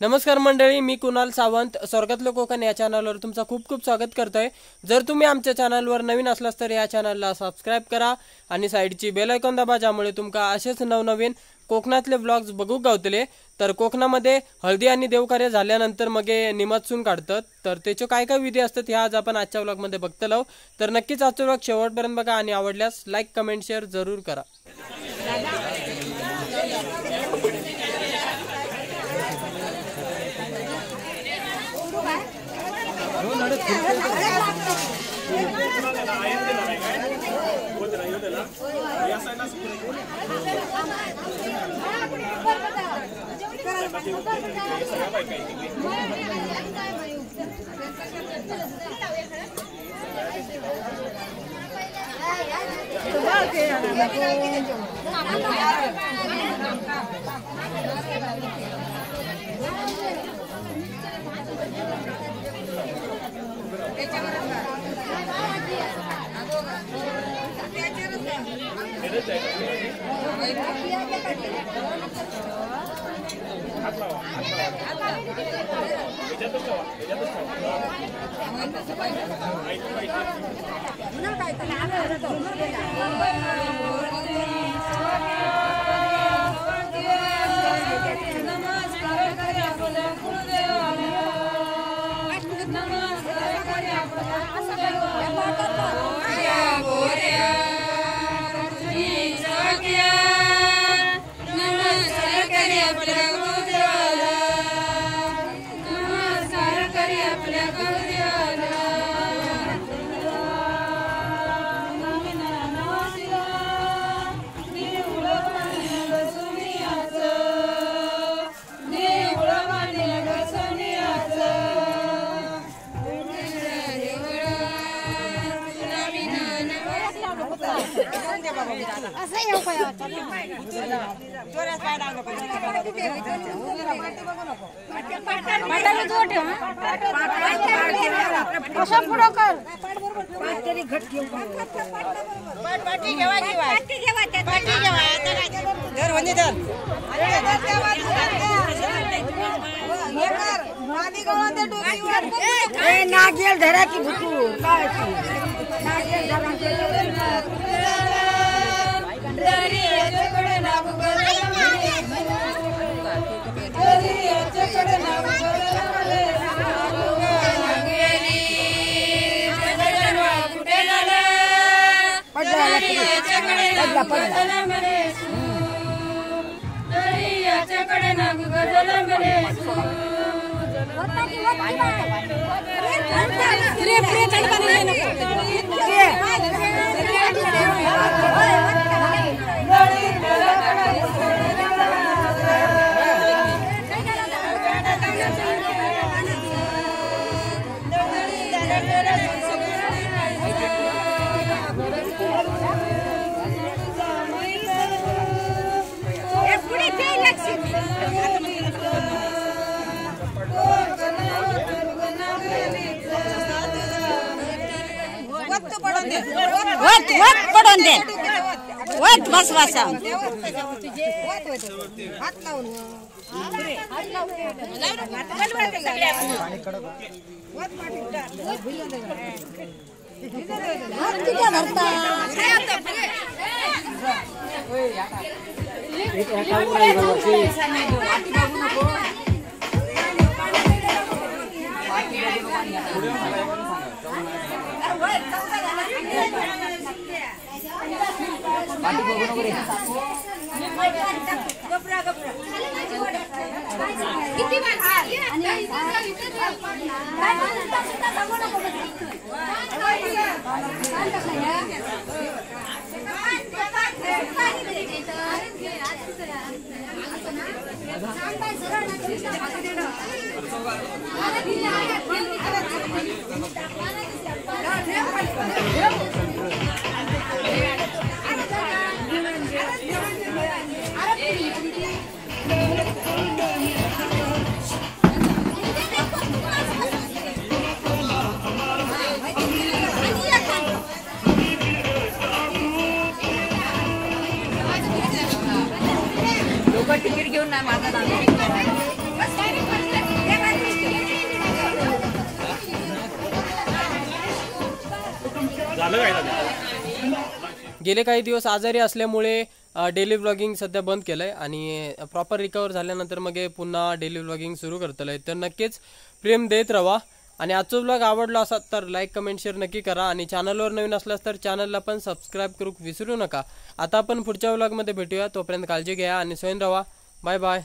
नमस्कार मंडळी, मी कुणाल सावंत स्वर्गातलं कोकण या चॅनलवर तुमचं खूप खूप स्वागत करतोय। जर तुम्ही आमच्या चॅनलवर नवीन असलास तर या चॅनलला सबस्क्राइब करा आणि साइडची बेल आयकॉन दाबा, ज्यामुळे तुमका असेच नवनवीन कोकणातले व्लॉग्स बघू गावतले। तर कोकणामध्ये हळदी आणि देवकार्य झाल्यानंतर मग निमत्सून काढतात, तर त्याचे काय काय विधी असतात हे आज आपण आजच्या व्लॉग मध्ये बघतलो। तर नक्कीच आजचा व्लॉग शेवटपर्यंत बघा आणि आवडल्यास लाईक कमेंट शेअर जरूर करा। नागेल धरा की भुकूर काय नागेल बस वासा तिकीट घेऊन नाही माझा झालं काय झालं? गेले काही दिवस आजारी असल्यामुळे डेली व्लॉगिंग सध्या बंद केलंय आणि प्रॉपर रिकवर झाल्यानंतर मग हे पुन्हा डेली व्लॉगिंग सुरू करतलंय. तर नक्कीच प्रेम देत राहा आणि आजचा व्लॉग आवडला असा तर लाईक कमेंट शेअर नक्की करा आणि चॅनलवर नवीन असल्यास तर चॅनलला पण सबस्क्राईब करू विसरू नका. आता आपण पुढच्या व्लॉगमध्ये भेटूया. तोपर्यंत काळजी घ्या आणि स्वयं राहा. Bye bye.